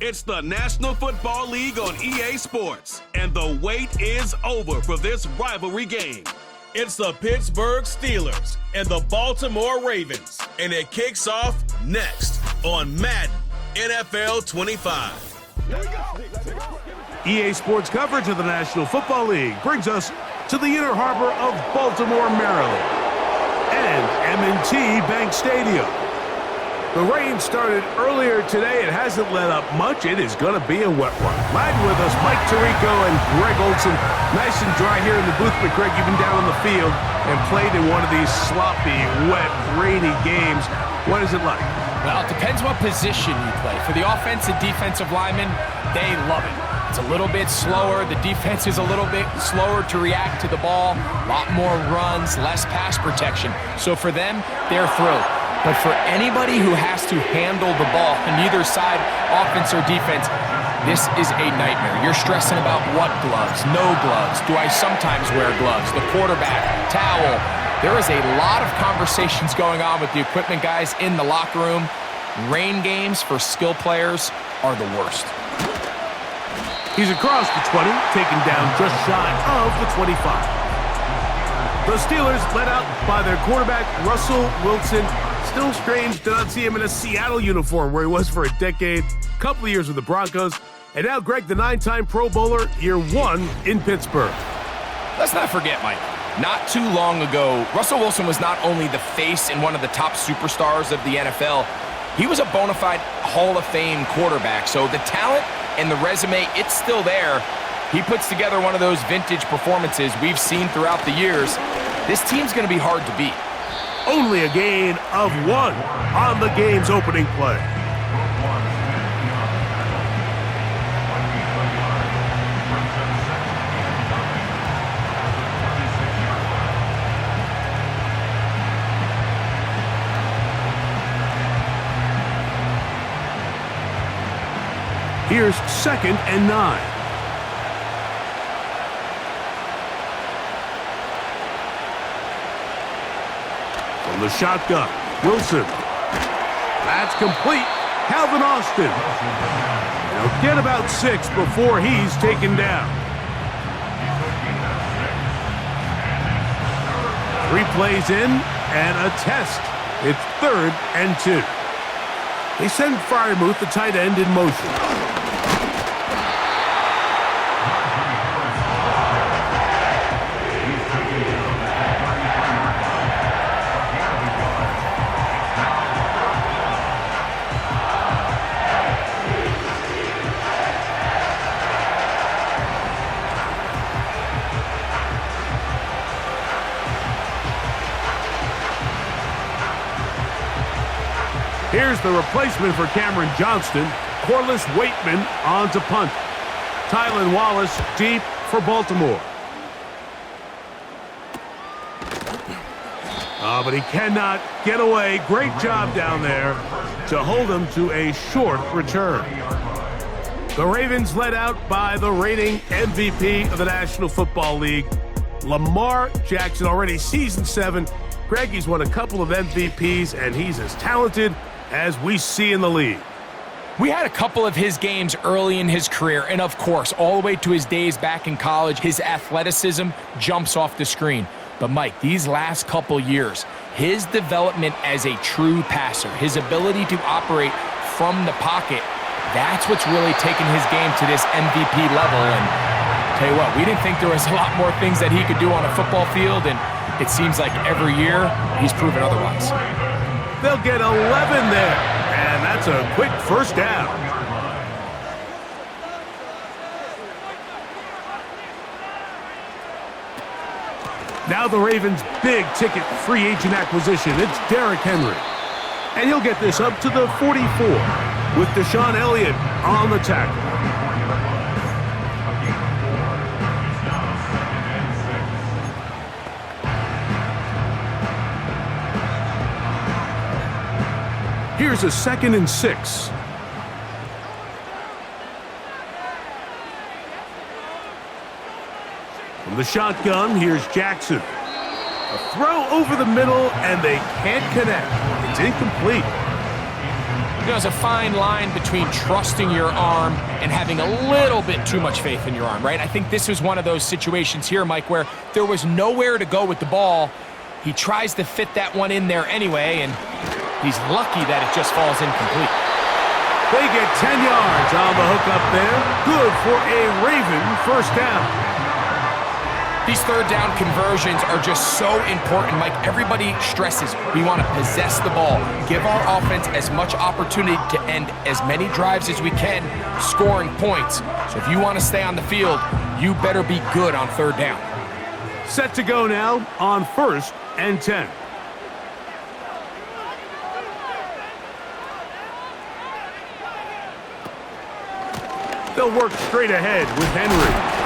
It's the National Football League on EA Sports, and the wait is over for this rivalry game. It's the Pittsburgh Steelers and the Baltimore Ravens, and it kicks off next on Madden NFL 25. EA Sports coverage of the National Football League brings us to the Inner Harbor of Baltimore, Maryland, and M&T Bank Stadium. The rain started earlier today. It hasn't let up much. It is going to be a wet one. Riding with us, Mike Tirico and Greg Olson. Nice and dry here in the booth, but Greg, you've been down on the field and played in one of these sloppy, wet, rainy games. What is it like? Well, it depends what position you play. For the offensive defensive linemen, they love it. It's a little bit slower. The defense is a little bit slower to react to the ball. A lot more runs, less pass protection. So for them, they're thrilled. But for anybody who has to handle the ball on either side, offense or defense, this is a nightmare. You're stressing about what gloves, no gloves. Do I sometimes wear gloves? The quarterback, towel. There is a lot of conversations going on with the equipment guys in the locker room. Rain games for skill players are the worst. He's across the 20, taken down just shy of the 25. The Steelers led out by their quarterback, Russell Wilson. Still strange to not see him in a Seattle uniform where he was for a decade, couple of years with the Broncos, and now Greg, the 9-time Pro Bowler, year 1 in Pittsburgh. Let's not forget, Mike, not too long ago, Russell Wilson was not only the face and one of the top superstars of the NFL, he was a bona fide Hall of Fame quarterback. So the talent and the resume, it's still there. He puts together one of those vintage performances we've seen throughout the years. This team's going to be hard to beat. Only a gain of 1 on the game's opening play. Here's 2nd and 9. From the shotgun, Wilson. That's complete. Calvin Austin. He'll get about 6 before he's taken down. 3 plays in and a test. It's 3rd and 2. They send Freiermuth, the tight end, in motion. Here's the replacement for Cameron Johnston. Corliss Waitman on to punt. Tylan Wallace deep for Baltimore. But he cannot get away. Great job down there to hold him to a short return. The Ravens led out by the reigning MVP of the National Football League, Lamar Jackson, already season 7. Greg, he's won a couple of MVPs, and he's as talented as we see in the league. We had a couple of his games early in his career, and of course, all the way to his days back in college, his athleticism jumps off the screen. But Mike, these last couple years, his development as a true passer, his ability to operate from the pocket, that's what's really taken his game to this MVP level. And tell you what, we didn't think there was a lot more things that he could do on a football field, and it seems like every year he's proven otherwise. They'll get 11 there, and that's a quick first down. Now the Ravens' big-ticket free agent acquisition. It's Derrick Henry. And he'll get this up to the 44 with Deshaun Elliott on the tackle. Here's a 2nd and 6. From the shotgun, here's Jackson. A throw over the middle, and they can't connect. It's incomplete. There's a fine line between trusting your arm and having a little bit too much faith in your arm, right? I think this is one of those situations here, Mike, where there was nowhere to go with the ball. He tries to fit that one in there anyway, and he's lucky that it just falls incomplete. They get 10 yards on the hook up there. Good for a Raven first down. These third down conversions are just so important. Mike, everybody stresses we want to possess the ball, give our offense as much opportunity to end as many drives as we can, scoring points. So if you want to stay on the field, you better be good on third down. Set to go now on 1st and 10. They'll work straight ahead with Henry.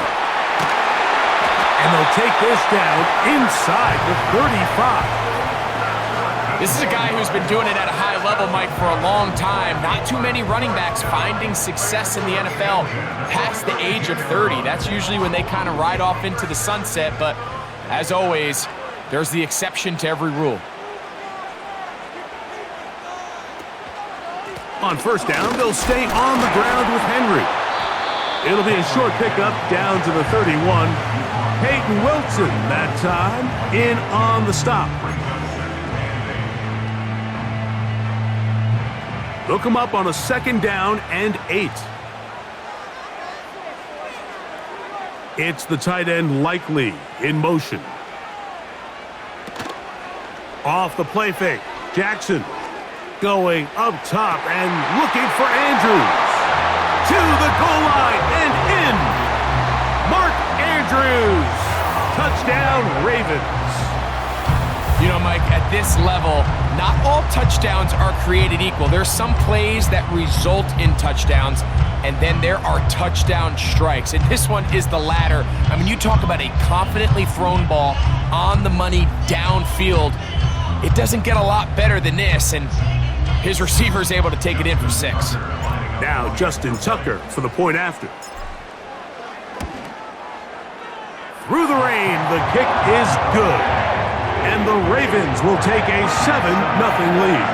And they'll take this down inside the 35. This is a guy who's been doing it at a high level, Mike, for a long time. Not too many running backs finding success in the NFL past the age of 30. That's usually when they kind of ride off into the sunset, but as always, there's the exception to every rule. On first down, they'll stay on the ground with Henry. It'll be a short pickup down to the 31. Peyton Wilson that time in on the stop. They'll come up on a 2nd down and 8. It's the tight end Likely in motion. Off the play fake. Jackson going up top and looking for Andrews. To the goal line and in. Mark Andrews. Touchdown, Ravens. You know, Mike, at this level, not all touchdowns are created equal. There's some plays that result in touchdowns, and then there are touchdown strikes. And this one is the latter. I mean, you talk about a confidently thrown ball on the money downfield. It doesn't get a lot better than this, and his receiver is able to take it in for 6. Now Justin Tucker for the point after. Through the rain, the kick is good. And the Ravens will take a 7-0 lead.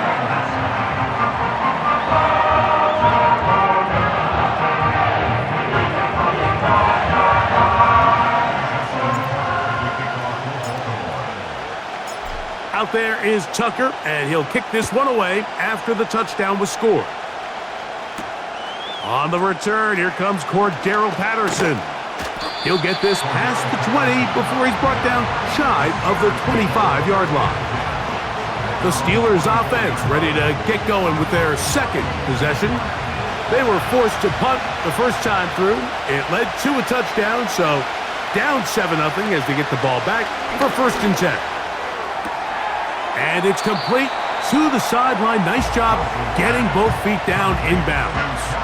Out there is Tucker, and he'll kick this one away after the touchdown was scored. On the return, here comes Cordero Patterson. He'll get this past the 20 before he's brought down shy of the 25-yard line. The Steelers offense ready to get going with their 2nd possession. They were forced to punt the first time through. It led to a touchdown, so down 7-0 as they get the ball back for 1st and 10. And it's complete to the sideline. Nice job getting both feet down inbounds.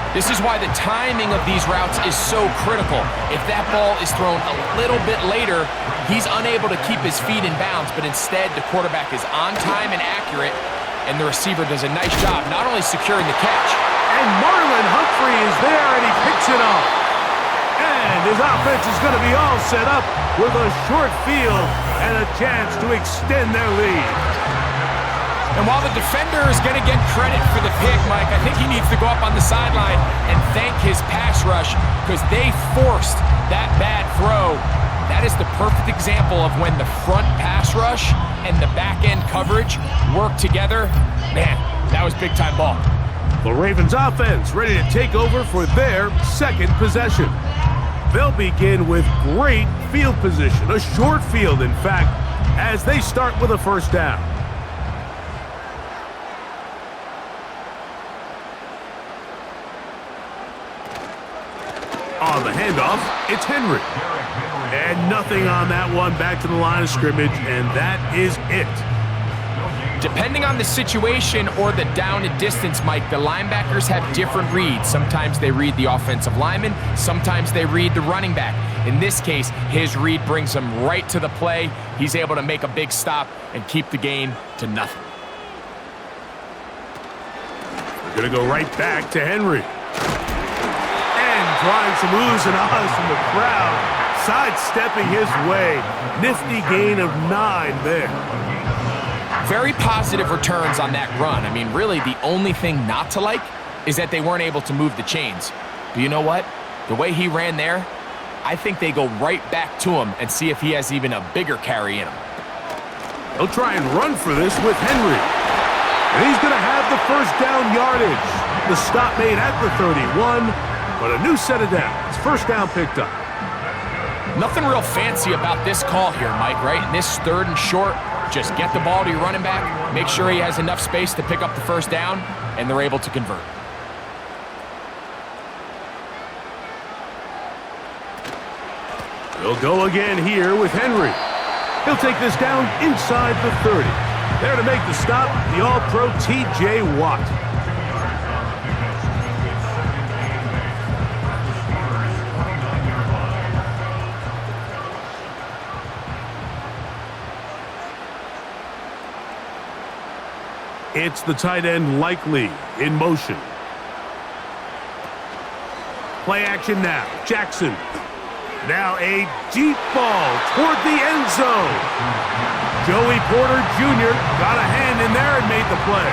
This is why the timing of these routes is so critical. If that ball is thrown a little bit later, he's unable to keep his feet in bounds, but instead the quarterback is on time and accurate, and the receiver does a nice job not only securing the catch. And Marlon Humphrey is there, and he picks it off. And his offense is going to be all set up with a short field and a chance to extend their lead. And while the defender is going to get credit for the pick, Mike, I think he needs to go up on the sideline and thank his pass rush because they forced that bad throw. That is the perfect example of when the front pass rush and the back-end coverage work together. Man, that was big-time ball. The Ravens offense ready to take over for their 2nd possession. They'll begin with great field position, a short field, in fact, as they start with a 1st down. On the handoff, it's Henry. And nothing on that one, back to the line of scrimmage, and that is it. Depending on the situation or the down and distance, Mike, the linebackers have different reads. Sometimes they read the offensive lineman, sometimes they read the running back. In this case, his read brings him right to the play. He's able to make a big stop and keep the game to nothing. We're going to go right back to Henry. Drawing some oohs and ahs from the crowd, sidestepping his way. Nifty gain of 9 there. very positive returns on that run. I mean, really, the only thing not to like is that they weren't able to move the chains. But you know what? The way he ran there, I think they go right back to him and see if he has even a bigger carry in him. He'll try and run for this with Henry. And he's going to have the first down yardage. The stop made at the 31, but a new set of downs. First down picked up. Nothing real fancy about this call here, Mike, right? In this 3rd and short, just get the ball to your running back, make sure he has enough space to pick up the first down, and they're able to convert. He'll go again here with Henry. He'll take this down inside the 30. There to make the stop, the All-Pro T.J. Watt. It's the tight end Likely in motion. Play action now. Jackson. Now a deep ball toward the end zone. Joey Porter Jr. got a hand in there and made the play.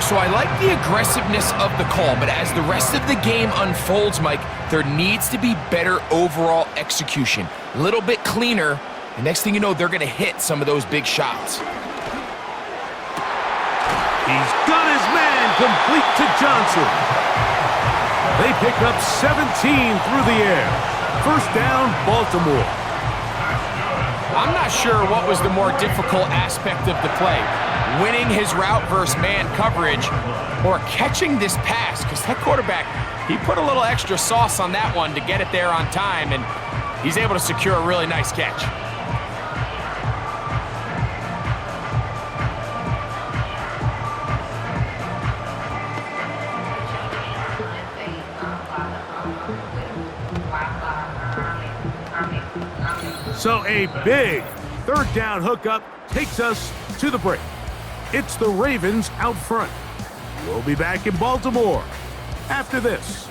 So I like the aggressiveness of the call, but as the rest of the game unfolds, Mike, there needs to be better overall execution. A little bit cleaner, and next thing you know, they're going to hit some of those big shots. He's got his man complete to Johnson. They pick up 17 through the air. First down, Baltimore. I'm not sure what was the more difficult aspect of the play. Winning his route versus man coverage or catching this pass, because that quarterback, he put a little extra sauce on that one to get it there on time, and he's able to secure a really nice catch. So a big 3rd down hookup takes us to the break. It's the Ravens out front. We'll be back in Baltimore after this.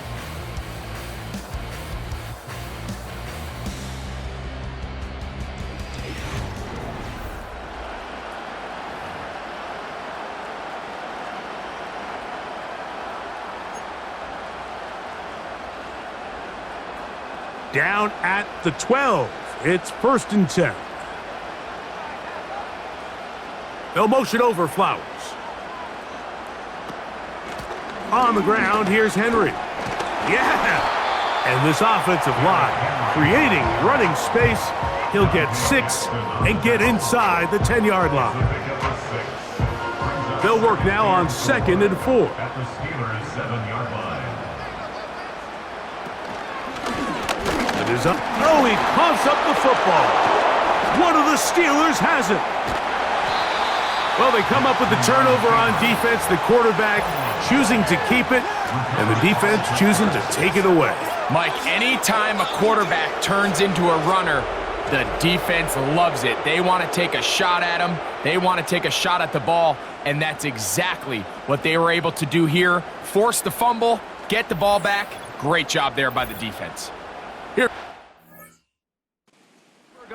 Down at the 12. It's 1st and 10. They'll motion over Flowers. On the ground, here's Henry. Yeah! And this offensive line, creating running space. He'll get 6 and get inside the 10-yard line. They'll work now on 2nd and 4. At the Steelers' 7-yard line. It is up. Oh, he pumps up the football. One of the Steelers has it. Well, they come up with the turnover on defense. The quarterback choosing to keep it, and the defense choosing to take it away. Mike, anytime a quarterback turns into a runner, the defense loves it. They want to take a shot at him. They want to take a shot at the ball, and that's exactly what they were able to do here. Force the fumble, get the ball back. Great job there by the defense. Here.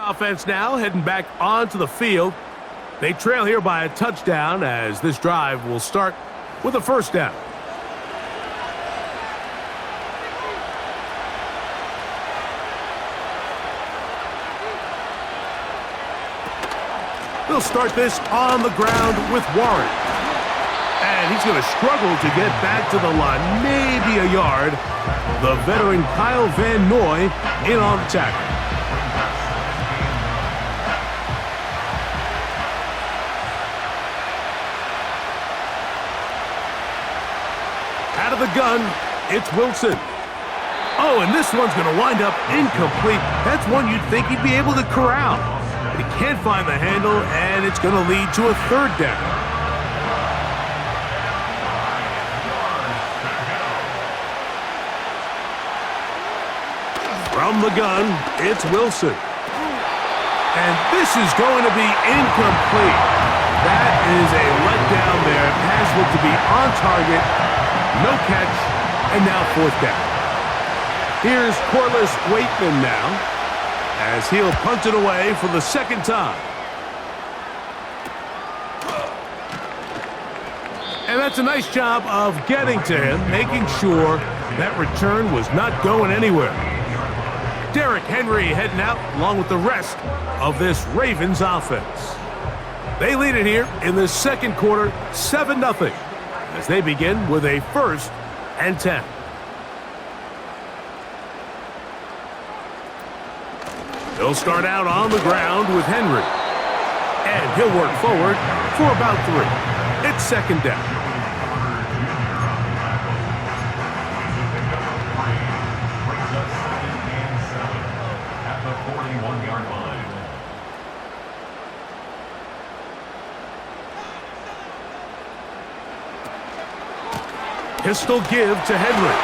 Offense now heading back onto the field. They trail here by a touchdown as this drive will start with a first down. They'll start this on the ground with Warren. And he's going to struggle to get back to the line, maybe a yard. The veteran Kyle Van Noy in on the tackle. Out of the gun, it's Wilson. Oh, and this one's going to wind up incomplete. That's one you'd think he'd be able to corral. But he can't find the handle, and it's going to lead to a 3rd down. From the gun, it's Wilson. And this is going to be incomplete. That is a letdown there. Pass looked to be on target. No catch, and now 4th down. Here's Corliss Waitman now, as he'll punt it away for the 2nd time. And that's a nice job of getting to him, making sure that return was not going anywhere. Derrick Henry heading out along with the rest of this Ravens offense. They lead it here in the second quarter, 7-0, as they begin with a 1st and 10. He'll start out on the ground with Henry. And he'll work forward for about 3. It's 2nd down. At the 41-yard line. Pistol give to Henry.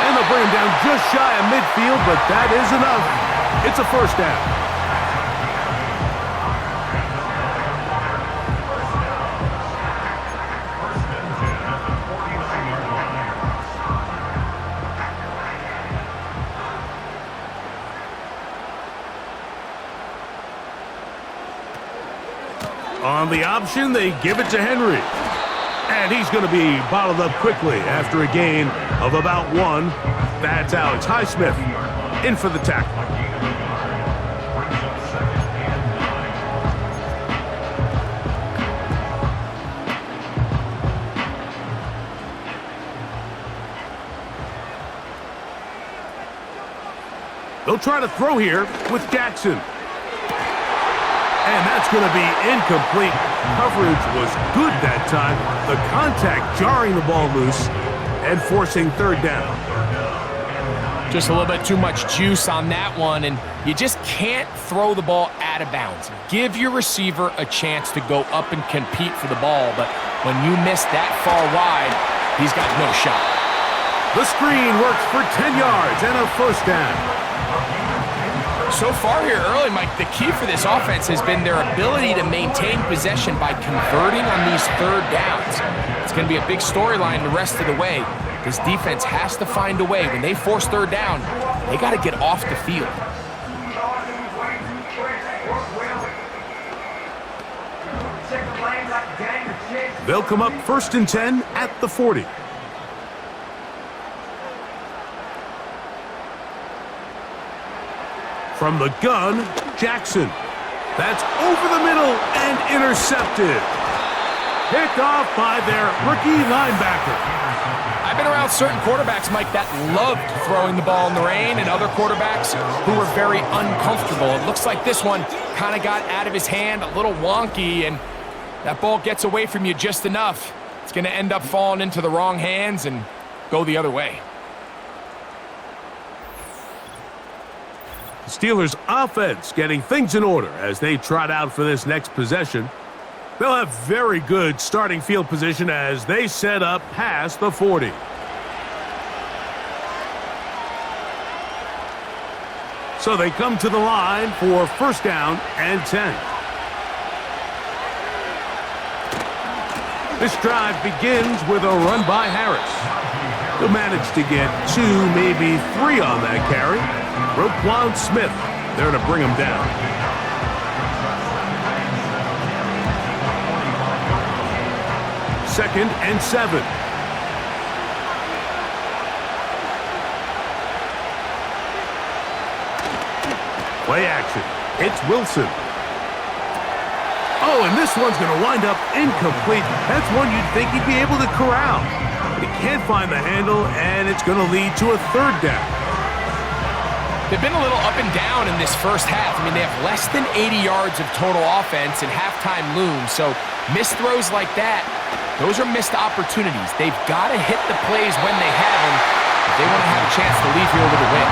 And they'll bring him down just shy of midfield, but that is enough. It's a 1st down. On the option, they give it to Henry. And he's going to be bottled up quickly after a gain of about 1. That's Alex Highsmith in for the tackle. They'll try to throw here with Jackson. And that's going to be incomplete. Coverage was good that time. The contact jarring the ball loose and forcing 3rd down. Just a little bit too much juice on that one, and you just can't throw the ball out of bounds. Give your receiver a chance to go up and compete for the ball, but when you miss that far wide, he's got no shot. The screen works for 10 yards and a 1st down. So far here early, Mike, the key for this offense has been their ability to maintain possession by converting on these 3rd downs. It's going to be a big storyline the rest of the way. This defense has to find a way. When they force 3rd down, they got to get off the field. They'll come up 1st and 10 at the 40. From the gun, Jackson. That's over the middle and intercepted. Picked off by their rookie linebacker. I've been around certain quarterbacks, Mike, that loved throwing the ball in the rain, and other quarterbacks who were very uncomfortable. It looks like this one kind of got out of his hand, a little wonky, and that ball gets away from you just enough. It's going to end up falling into the wrong hands and go the other way. The Steelers' offense getting things in order as they trot out for this next possession. They'll have very good starting field position as they set up past the 40. So they come to the line for 1st down and 10. This drive begins with a run by Harris. He'll manage to get 2, maybe 3 on that carry. Roquan Smith there to bring him down. Second and 7. Play action. It's Wilson. Oh, and this one's going to wind up incomplete. That's one you'd think he'd be able to corral. But he can't find the handle, and it's going to lead to a 3rd down. They've been a little up and down in this first half. I mean, they have less than 80 yards of total offense and halftime looms. So missed throws like that, those are missed opportunities. They've got to hit the plays when they have them if they want to have a chance to leave here with a win.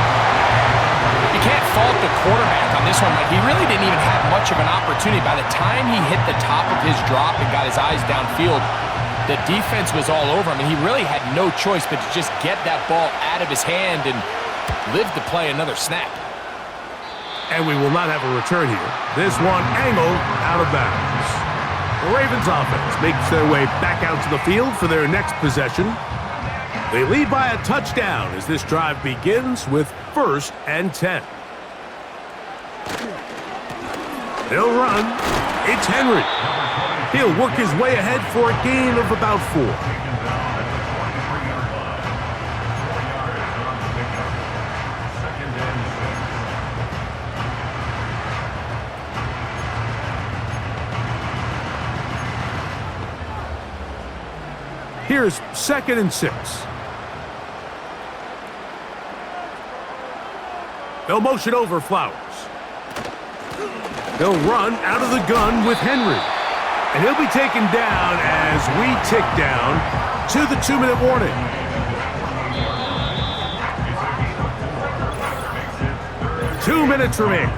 You can't fault the quarterback on this one. Like, he really didn't even have much of an opportunity. By the time he hit the top of his drop and got his eyes downfield, the defense was all over him, and he really had no choice but to just get that ball out of his hand and live to play another snap. And we will not have a return here. This one angled out of bounds. The Ravens offense makes their way back out to the field for their next possession. They lead by a touchdown as this drive begins with 1st and 10. They'll run. It's Henry. He'll work his way ahead for a gain of about 4. Here's 2nd and 6. They'll motion over Flowers. They'll run out of the gun with Henry. And he'll be taken down as we tick down to the 2-minute warning. Two minutes remaining.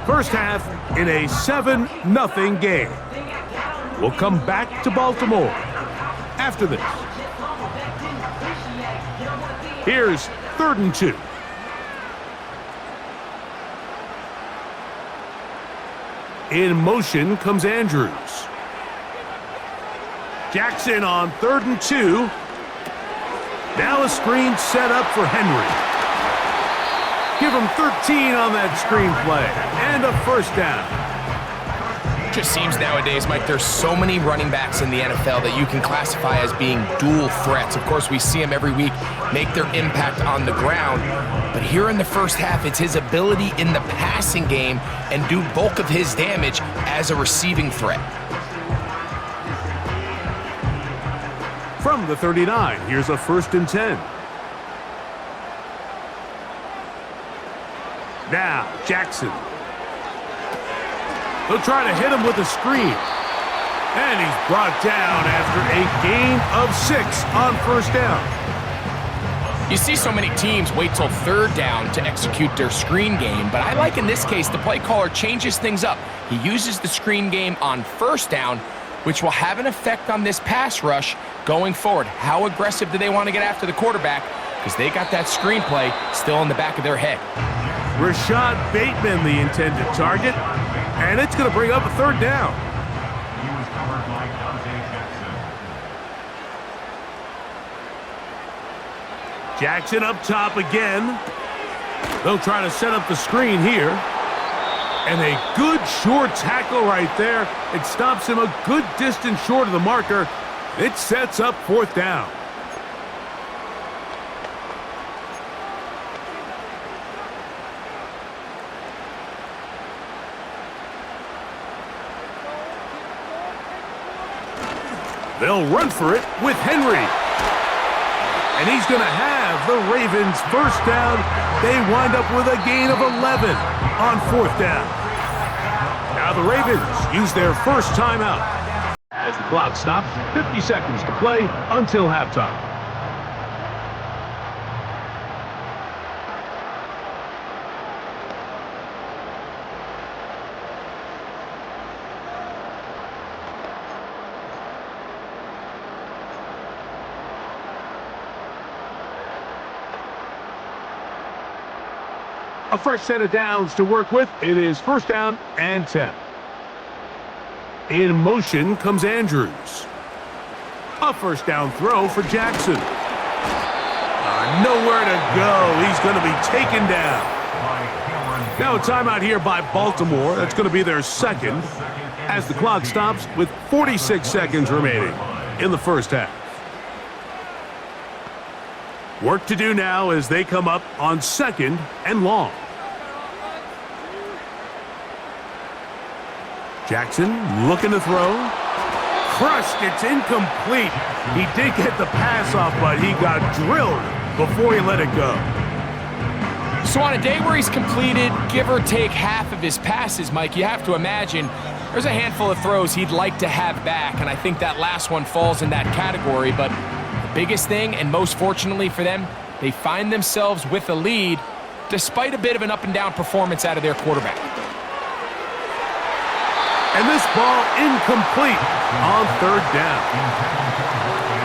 First half in a 7-0 game. We'll come back to Baltimore after this. Here's 3rd and 2. In motion comes Andrews. Jackson on 3rd and 2. Now a screen set up for Henry. Give him 13 on that screen play and a first down. Just seems nowadays, Mike, there's so many running backs in the NFL that you can classify as being dual threats. Of course, we see them every week make their impact on the ground. But here in the first half, it's his ability in the passing game and do bulk of his damage as a receiving threat. From the 39, here's a 1st and 10. Now, Jackson. They'll try to hit him with a screen. And he's brought down after a gain of 6 on 1st down. You see so many teams wait till 3rd down to execute their screen game, but I like in this case the play caller changes things up. He uses the screen game on 1st down, which will have an effect on this pass rush going forward. How aggressive do they want to get after the quarterback? Because they got that screenplay still in the back of their head. Rashad Bateman, the intended target, and it's going to bring up a 3rd down. He was covered by Dante Jackson. Jackson up top again. They'll try to set up the screen here. And a good short tackle right there. It stops him a good distance short of the marker. It sets up 4th down. They'll run for it with Henry. And he's going to have the Ravens first down. They wind up with a gain of 11 on 4th down. Now the Ravens use their first timeout. As the clock stops, 50 seconds to play until halftime. A fresh set of downs to work with. It is 1st down and 10. In motion comes Andrews. A 1st down throw for Jackson. Nowhere to go. He's going to be taken down. Now a timeout here by Baltimore. That's going to be their 2nd as the clock stops with 46 seconds remaining in the first half. Work to do now as they come up on 2nd and long. Jackson looking to throw. Crushed. It's incomplete. He did get the pass off, but he got drilled before he let it go. So on a day where he's completed, give or take half of his passes, Mike, you have to imagine there's a handful of throws he'd like to have back, and I think that last one falls in that category. But the biggest thing, and most fortunately for them, they find themselves with a lead despite a bit of an up-and-down performance out of their quarterback. And this ball incomplete on 3rd down.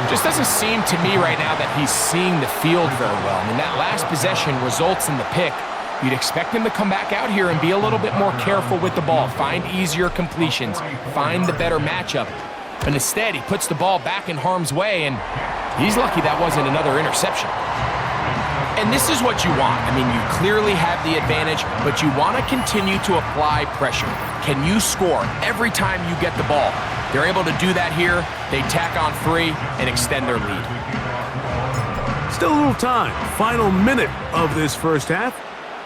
Just doesn't seem to me right now that he's seeing the field very well. I mean, that last possession results in the pick. You'd expect him to come back out here and be a little bit more careful with the ball, find easier completions, find the better matchup. But instead, he puts the ball back in harm's way, and he's lucky that wasn't another interception. And this is what you want. I mean, you clearly have the advantage, but you want to continue to apply pressure. Can you score every time you get the ball? They're able to do that here. They tack on 3 and extend their lead. Still a little time. Final minute of this first half.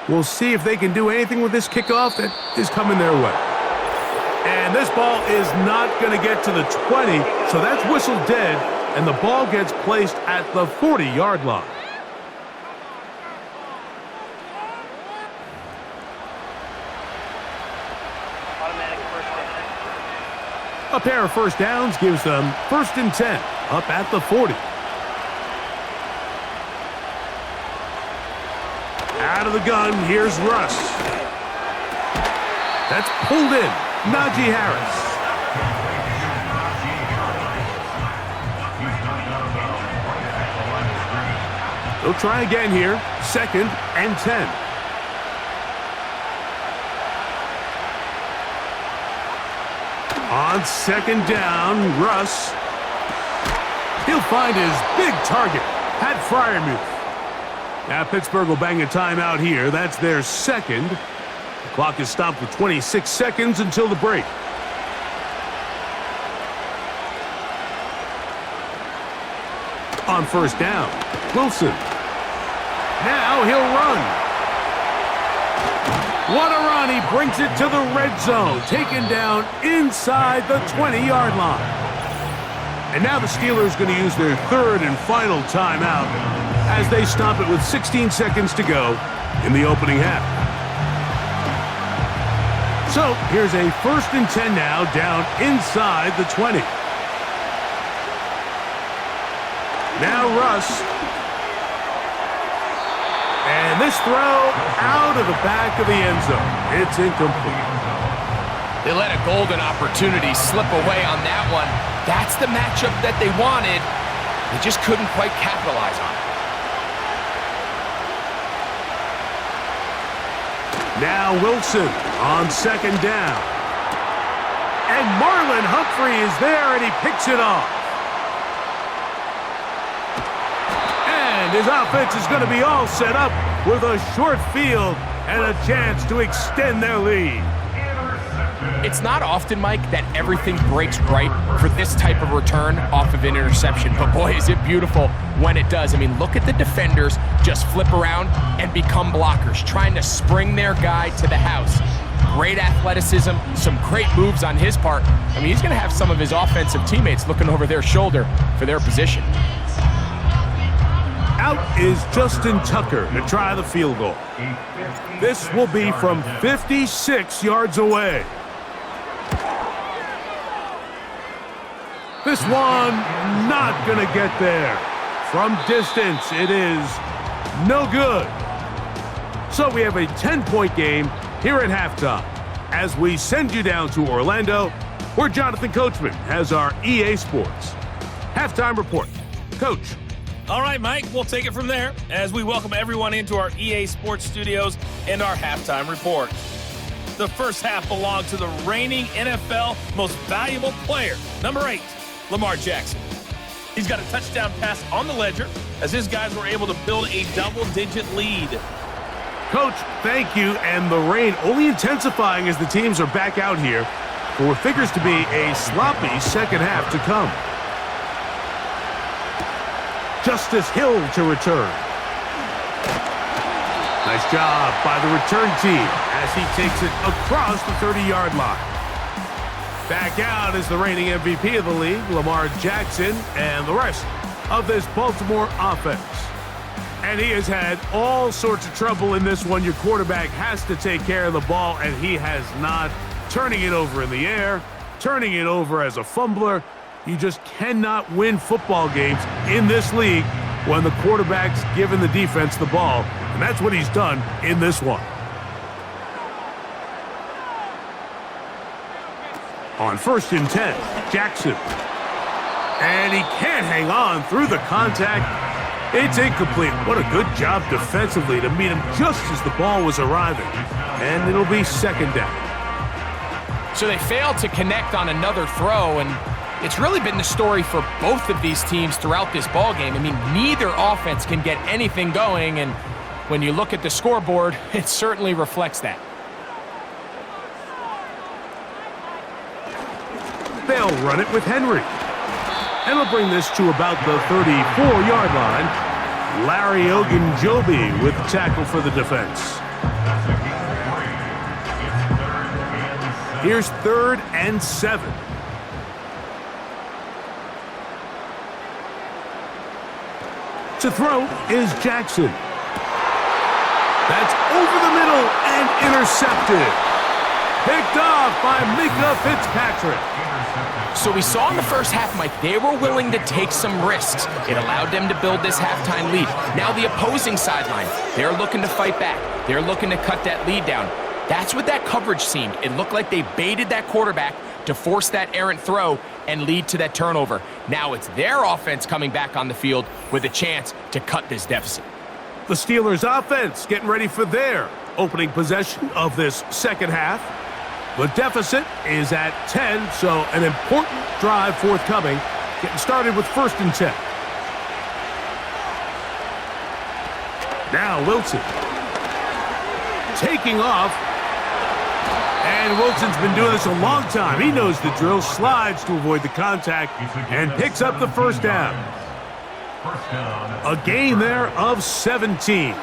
We'll see if they can do anything with this kickoff that is coming their way. And this ball is not going to get to the 20, so that's whistled dead, and the ball gets placed at the 40-yard line. A pair of first downs gives them 1st and 10 up at the 40. Out of the gun, here's Russ. That's pulled in. Najee Harris. They'll try again here. 2nd and 10. On 2nd down, Russ. He'll find his big target, Pat Freiermuth. Now Pittsburgh will bang a timeout here. That's their 2nd. The clock is stopped with 26 seconds until the break. On 1st down, Wilson. Now he'll run. What a run. He brings it to the red zone. Taken down inside the 20-yard line. And now the Steelers going to use their 3rd and final timeout as they stop it with 16 seconds to go in the opening half. So here's a 1st and 10 now down inside the 20. Now Russ. And this throw out of the back of the end zone. It's incomplete. They let a golden opportunity slip away on that one. That's the matchup that they wanted. They just couldn't quite capitalize on it. Now Wilson on 2nd down. And Marlon Humphrey is there, and he picks it off. And his offense is going to be all set up with a short field and a chance to extend their lead. It's not often, Mike, that everything breaks right for this type of return off of an interception. But boy, is it beautiful when it does. I mean, look at the defenders just flip around and become blockers, trying to spring their guy to the house. Great athleticism, some great moves on his part. I mean, he's going to have some of his offensive teammates looking over their shoulder for their position. Out is Justin Tucker to try the field goal. This will be from 56 yards away. This one not going to get there. From distance, it is no good. So we have a 10-point game here at halftime as we send you down to Orlando, where Jonathan Coachman has our EA Sports halftime report. Coach. All right, Mike, we'll take it from there as we welcome everyone into our EA Sports studios and our halftime report. The first half belonged to the reigning NFL most valuable player, number 8, Lamar Jackson. He's got a touchdown pass on the ledger as his guys were able to build a double-digit lead. Coach, thank you, and the rain only intensifying as the teams are back out here for what figures to be a sloppy second half to come. Justice Hill to return. Nice job by the return team as he takes it across the 30-yard line. Back out is the reigning MVP of the league, Lamar Jackson, and the rest of this Baltimore offense. And he has had all sorts of trouble in this one. Your quarterback has to take care of the ball, and he has not. Turning it over in the air, turning it over as a fumbler. You just cannot win football games in this league when the quarterback's giving the defense the ball. And that's what he's done in this one. On 1st and 10, Jackson. And he can't hang on through the contact. It's incomplete. What a good job defensively to meet him just as the ball was arriving. And it'll be 2nd down. So they failed to connect on another throw, and it's really been the story for both of these teams throughout this ballgame. I mean, neither offense can get anything going, and when you look at the scoreboard, it certainly reflects that. They'll run it with Henry. And we'll bring this to about the 34-yard line. Larry Ogunjobi with the tackle for the defense. Here's 3rd and 7. To throw is Jackson. That's over the middle and intercepted. Picked off by Minkah Fitzpatrick. So we saw in the first half, Mike, they were willing to take some risks. It allowed them to build this halftime lead. Now the opposing sideline, they're looking to fight back. They're looking to cut that lead down. That's what that coverage seemed. It looked like they baited that quarterback to force that errant throw and lead to that turnover. Now it's their offense coming back on the field with a chance to cut this deficit. The Steelers offense getting ready for their opening possession of this second half. The deficit is at 10, so an important drive forthcoming. Getting started with 1st and 10. Now Wilson. Taking off. And Wilson's been doing this a long time. He knows the drill. Slides to avoid the contact and picks up the first down. A gain there of 17.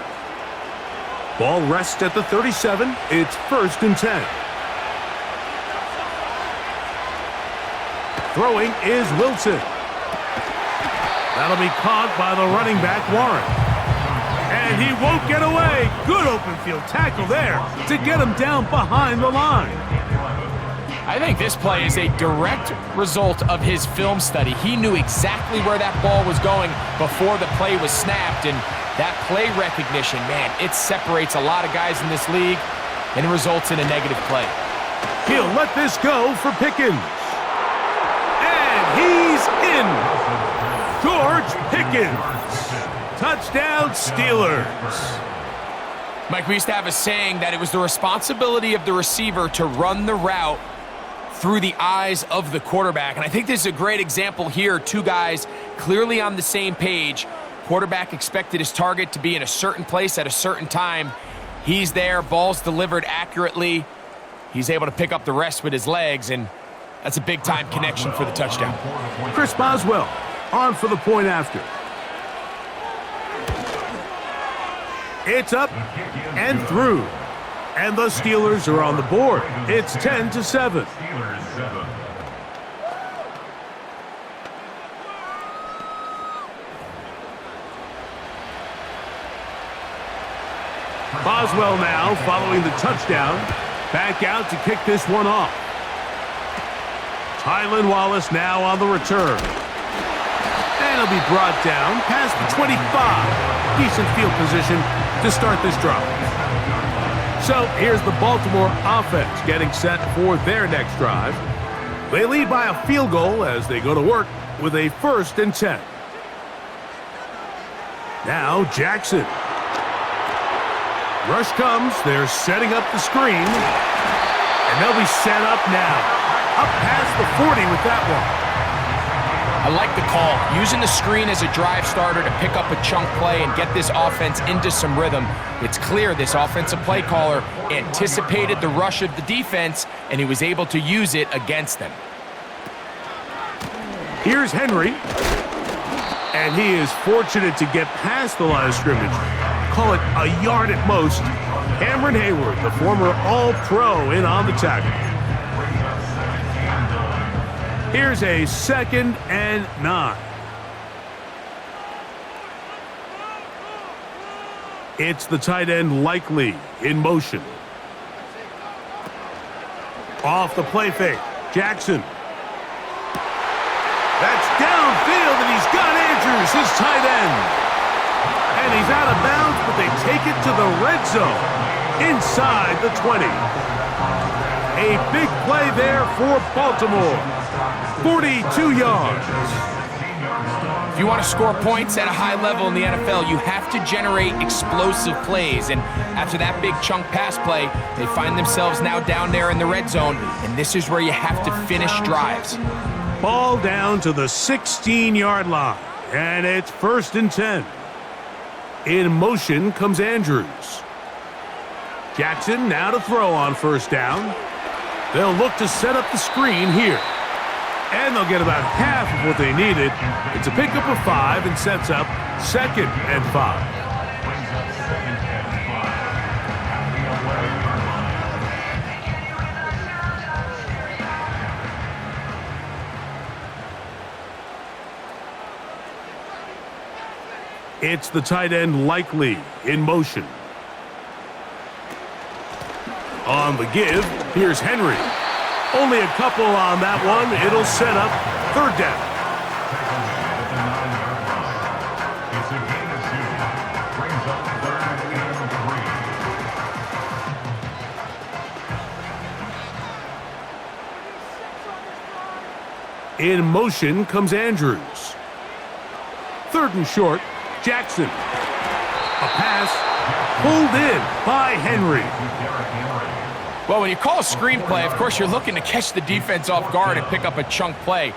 Ball rests at the 37. It's 1st and 10. Throwing is Wilson. That'll be caught by the running back, Warren. And he won't get away. Good open field tackle there to get him down behind the line. I think this play is a direct result of his film study. He knew exactly where that ball was going before the play was snapped, and that play recognition, man, it separates a lot of guys in this league and results in a negative play. He'll let this go for Pickens. And he's in. George Pickens. Touchdown, Steelers. Mike, we used to have a saying that it was the responsibility of the receiver to run the route through the eyes of the quarterback. And I think this is a great example here. Two guys clearly on the same page. Quarterback expected his target to be in a certain place at a certain time. He's there, ball's delivered accurately. He's able to pick up the rest with his legs, and that's a big-time connection for the touchdown. Chris Boswell on for the point after. It's up and through. And the Steelers are on the board. It's 10-7. Boswell now following the touchdown. Back out to kick this one off. Tylan Wallace now on the return. And he'll be brought down past the 25. Decent field position to start this drive. So here's the Baltimore offense getting set for their next drive. They lead by a field goal as they go to work with a 1st and 10. Now Jackson. Rush comes. They're setting up the screen. And they'll be set up now. Up past the 40 with that one. I like the call. Using the screen as a drive starter to pick up a chunk play and get this offense into some rhythm. It's clear this offensive play caller anticipated the rush of the defense, and he was able to use it against them. Here's Henry. And he is fortunate to get past the line of scrimmage. Call it a yard at most. Cameron Hayward, the former All-Pro, in on the tackle. Here's a 2nd and 9. It's the tight end Likely in motion. Off the play fake. Jackson. That's downfield, and he's got Andrews, his tight end. And he's out of bounds, but they take it to the red zone inside the 20. A big play there for Baltimore. 42 yards. If you want to score points at a high level in the NFL, you have to generate explosive plays. And after that big chunk pass play, they find themselves now down there in the red zone, and this is where you have to finish drives. Ball down to the 16-yard line, and it's 1st and 10. In motion comes Andrews. Jackson now to throw on 1st down. They'll look to set up the screen here. And they'll get about half of what they needed. It's a pickup of 5 and sets up 2nd and 5. Brings up 2nd and 5 at the 11-yard line. It's the tight end Likely in motion. On the give, here's Henry. Only a couple on that one. It'll set up 3rd down. At the 9-yard line. It's a gain of 2. Brings up 3rd and 3. In motion comes Andrews. 3rd and short, Jackson. A pass pulled in by Henry. Well, when you call a screen play, of course, you're looking to catch the defense off guard and pick up a chunk play.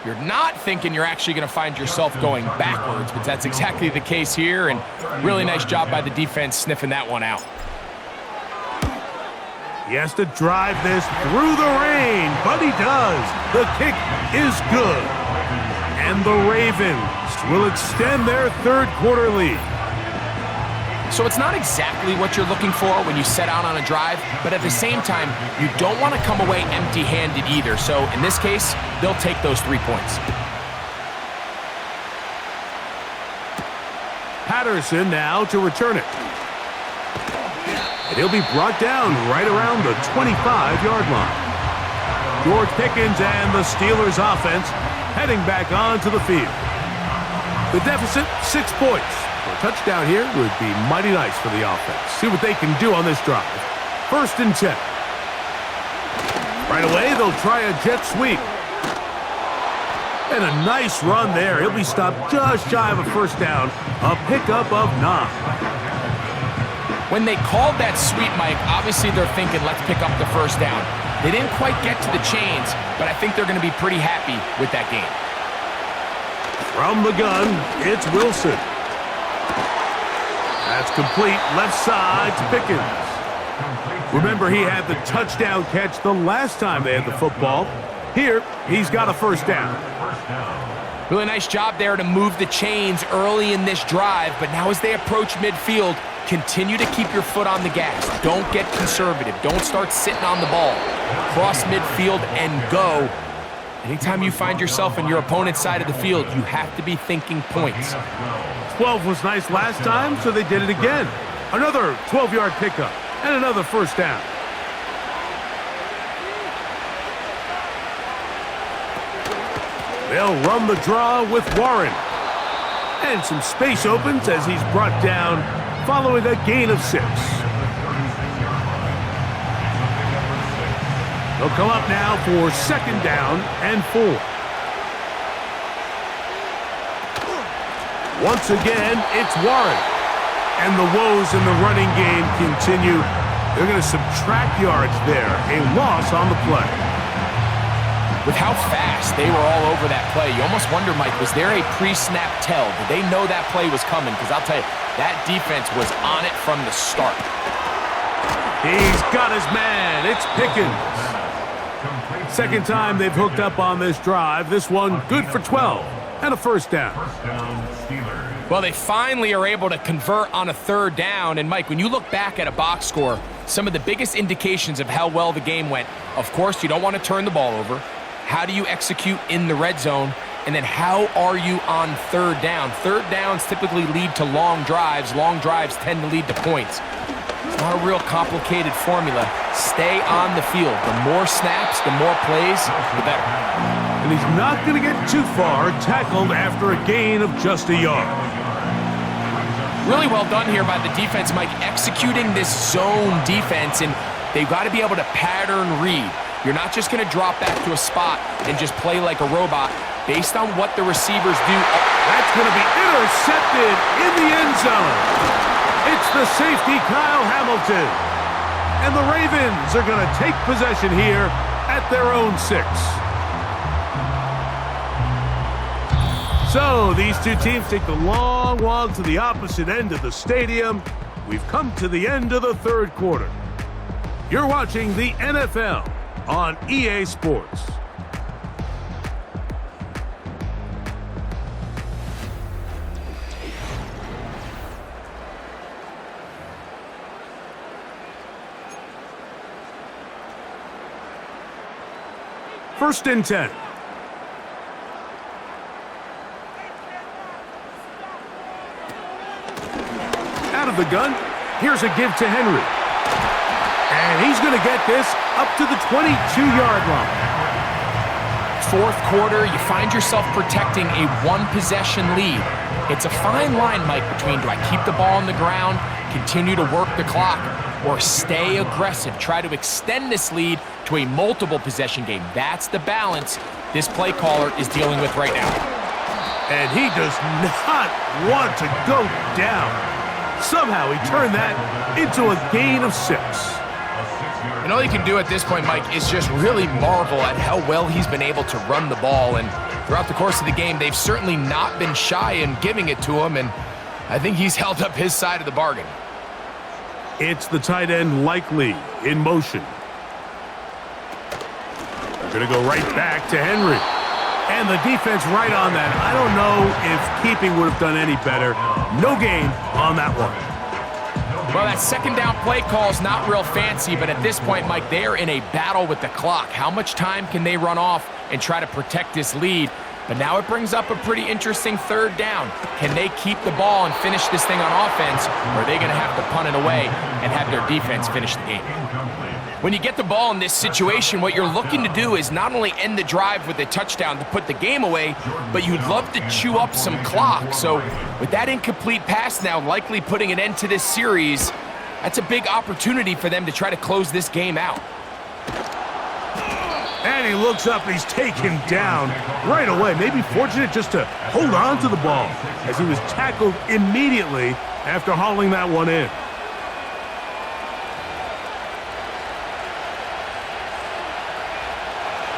You're not thinking you're actually going to find yourself going backwards, but that's exactly the case here, and really nice job by the defense sniffing that one out. He has to drive this through the rain, but he does. The kick is good. And the Ravens will extend their 3rd quarter lead. So it's not exactly what you're looking for when you set out on a drive, but at the same time, you don't want to come away empty-handed either. So in this case, they'll take those 3 points. Patterson now to return it. And he'll be brought down right around the 25-yard line. George Pickens and the Steelers offense heading back onto the field. The deficit, 6 points. A touchdown here would be mighty nice for the offense. See what they can do on this drive. 1st and 10. Right away, they'll try a jet sweep. And a nice run there. He'll be stopped just shy of a 1st down. A pickup of 9. When they called that sweep, Mike, obviously they're thinking, let's pick up the 1st down. They didn't quite get to the chains, but I think they're going to be pretty happy with that game. From the gun, it's Wilson. That's complete left side to Pickens. Remember, he had the touchdown catch the last time they had the football. Here, he's got a 1st down. Really nice job there to move the chains early in this drive, but now as they approach midfield, continue to keep your foot on the gas. Don't get conservative. Don't start sitting on the ball. Cross midfield and go. Anytime you find yourself on your opponent's side of the field, you have to be thinking points. 12 was nice last time, so they did it again. Another 12-yard pickup and another 1st down. They'll run the draw with Warren. And some space opens as he's brought down following a gain of 6. They'll come up now for 2nd down and 4. Once again, it's Warren. And the woes in the running game continue. They're going to subtract yards there. A loss on the play. With how fast they were all over that play, you almost wonder, Mike, was there a pre-snap tell? Did they know that play was coming? Because I'll tell you, that defense was on it from the start. He's got his man. It's Pickens. 2nd time they've hooked up on this drive. This one good for 12 and a 1st down. Well, they finally are able to convert on a 3rd down. And, Mike, when you look back at a box score, some of the biggest indications of how well the game went, of course, you don't want to turn the ball over. How do you execute in the red zone? And then how are you on 3rd down? 3rd downs typically lead to long drives. Long drives tend to lead to points. It's not a real complicated formula. Stay on the field. The more snaps, the more plays, the better. And he's not going to get too far, tackled after a gain of just a yard. Really well done here by the defense, Mike, executing this zone defense, and they've got to be able to pattern read. You're not just going to drop back to a spot and just play like a robot based on what the receivers do. That's going to be intercepted in the end zone. It's the safety, Kyle Hamilton. And the Ravens are going to take possession here at their own 6. So these two teams take the long walk to the opposite end of the stadium. We've come to the end of the 3rd quarter. You're watching the NFL on EA Sports. First and 10. Out of the gun. Here's a give to Henry. And he's going to get this up to the 22-yard line. Fourth quarter, you find yourself protecting a one-possession lead. It's a fine line, Mike, between do I keep the ball on the ground, continue to work the clock, or stay aggressive, try to extend this lead to a multiple-possession game. That's the balance this play caller is dealing with right now. And he does not want to go down. Somehow he turned that into a gain of 6. And all you can do at this point, Mike, is just really marvel at how well he's been able to run the ball. And throughout the course of the game, they've certainly not been shy in giving it to him, and I think he's held up his side of the bargain. It's the tight end Likely in motion. They're going to go right back to Henry. And the defense right on that. I don't know if keeping would have done any better. No gain on that one. Well, that second down play call is not real fancy, but at this point, Mike, they are in a battle with the clock. How much time can they run off and try to protect this lead? But now it brings up a pretty interesting third down. Can they keep the ball and finish this thing on offense, or are they going to have to punt it away and have their defense finish the game? When you get the ball in this situation, what you're looking to do is not only end the drive with a touchdown to put the game away, but you'd love to chew up some clock. So with that incomplete pass now likely putting an end to this series, that's a big opportunity for them to try to close this game out. And he looks up and he's taken down right away. Maybe fortunate just to hold on to the ball as he was tackled immediately after hauling that one in.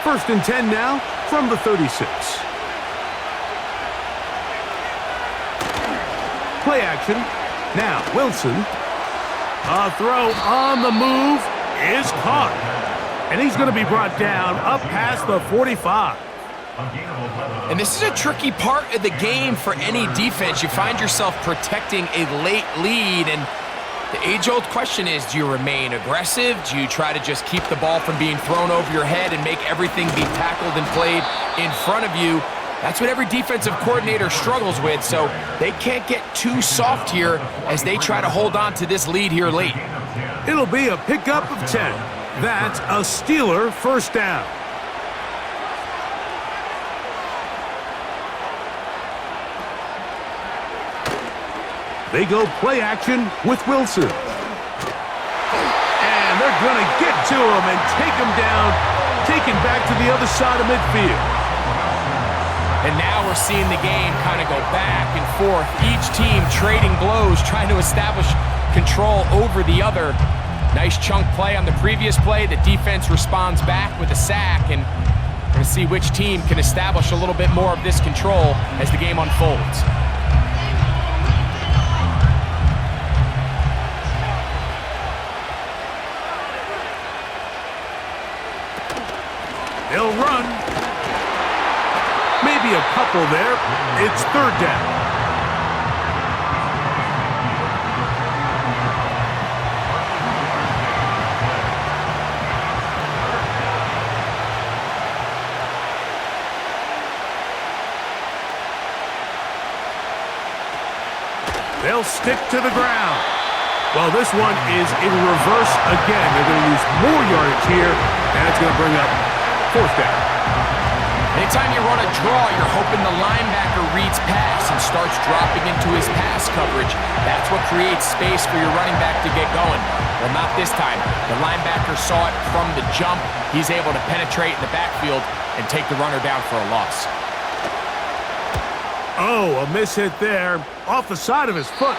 First and 10 now from the 36. Play action. Now Wilson. A throw on the move is caught. And he's going to be brought down up past the 45. And this is a tricky part of the game for any defense. You find yourself protecting a late lead, and the age-old question is, do you remain aggressive? Do you try to just keep the ball from being thrown over your head and make everything be tackled and played in front of you? That's what every defensive coordinator struggles with, so they can't get too soft here as they try to hold on to this lead here late. It'll be a pickup of 10. That's a Steeler first down. They go play action with Wilson. And they're going to get to him and take him down, taken back to the other side of midfield. And now we're seeing the game kind of go back and forth. Each team trading blows, trying to establish control over the other. Nice chunk play on the previous play. The defense responds back with a sack, and we're going to see which team can establish a little bit more of this control as the game unfolds. They'll run. Maybe a couple there. It's third down. They'll stick to the ground. Well, this one is in reverse again. They're going to use more yardage here, and it's going to bring up fourth down. Anytime you run a draw, you're hoping the linebacker reads pass and starts dropping into his pass coverage. That's what creates space for your running back to get going. Well, not this time. The linebacker saw it from the jump. He's able to penetrate in the backfield and take the runner down for a loss. Oh, a miss hit there, off the side of his foot.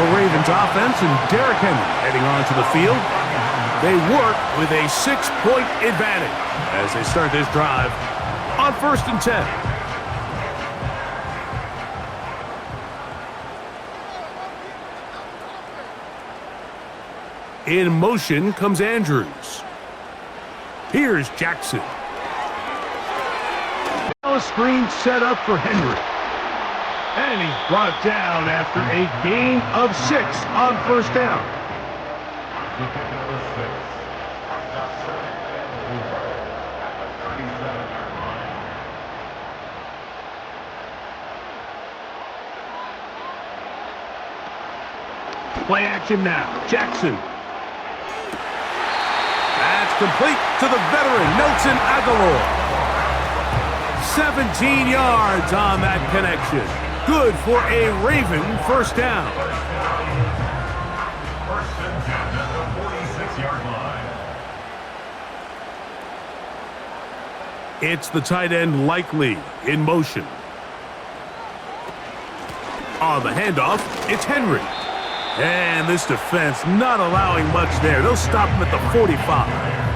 The Ravens offense and Derrick Henry heading onto the field. They work with a 6-point advantage as they start this drive on first and 10. In motion comes Andrews. Here's Jackson. A screen set up for Henry. And he's brought down after a gain of 6 on first down. Play action now. Jackson. That's complete to the veteran, Nelson Aguilar. 17 yards on that connection. Good for a Raven first down. First and 10 at the 46-yard line. It's the tight end Likely in motion. On the handoff, it's Henry. And this defense not allowing much there. They'll stop him at the 45.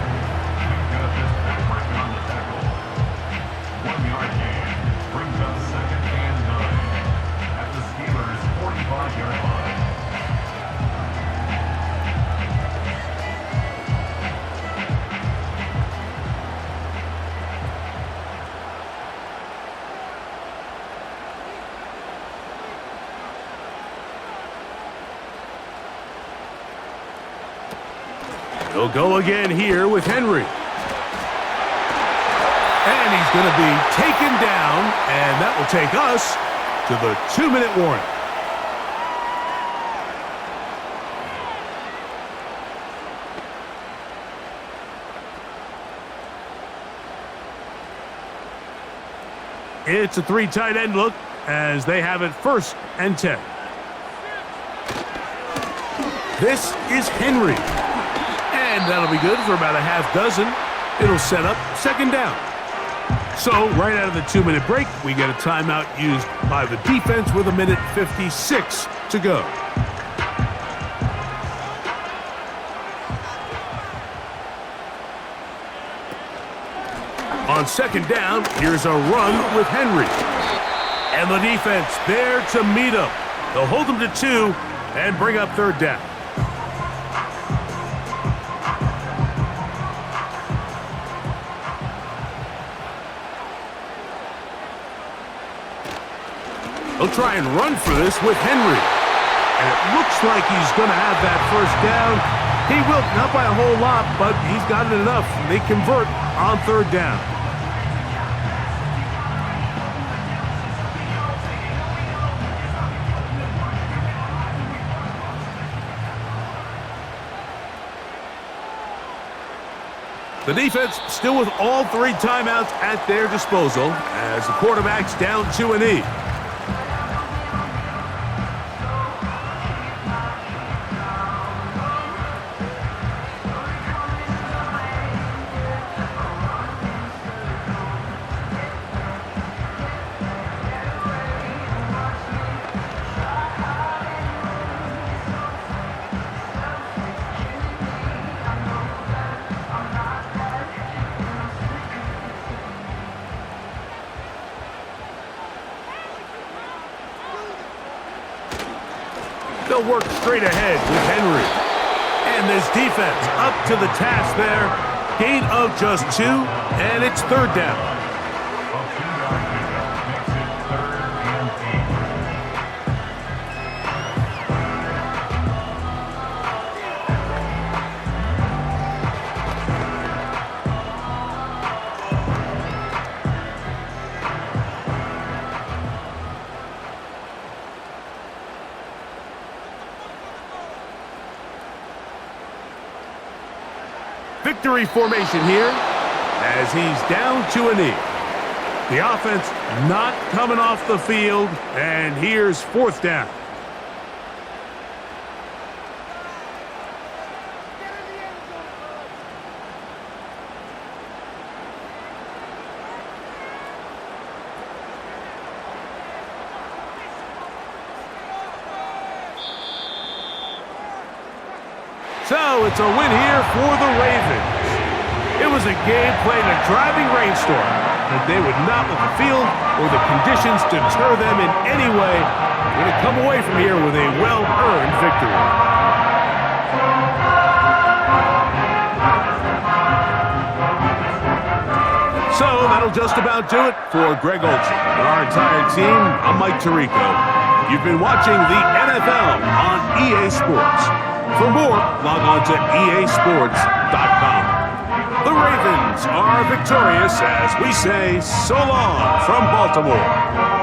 He'll go again here with Henry. And he's going to be taken down, and that will take us to the 2-minute warning. It's a 3 tight end look as they have it 1st and 10. This is Henry. And that'll be good for about a half dozen. It'll set up 2nd down. So right out of the 2-minute break, we get a timeout used by the defense with 1:56 to go. On 2nd down, here's a run with Henry. And the defense there to meet him. They'll hold him to 2 and bring up 3rd down. He'll try and run for this with Henry. And it looks like he's going to have that 1st down. He will, not by a whole lot, but he's got it enough. They convert on 3rd down. The defense still with all 3 timeouts at their disposal as the quarterback's down to a knee. They'll work straight ahead with Henry. And this defense up to the task there. Gain of just 2, and it's 3rd down. Victory formation here as he's down to a knee. The offense not coming off the field, and here's 4th down. So it's a win here for the Ravens. It was a game played in a driving rainstorm, but they would not let the field or the conditions deter them in any way. They're going to come away from here with a well-earned victory. So that'll just about do it for Greg Olsen and our entire team. I'm Mike Tirico. You've been watching the NFL on EA Sports. For more, log on to easports.com. The Ravens are victorious as we say so long from Baltimore.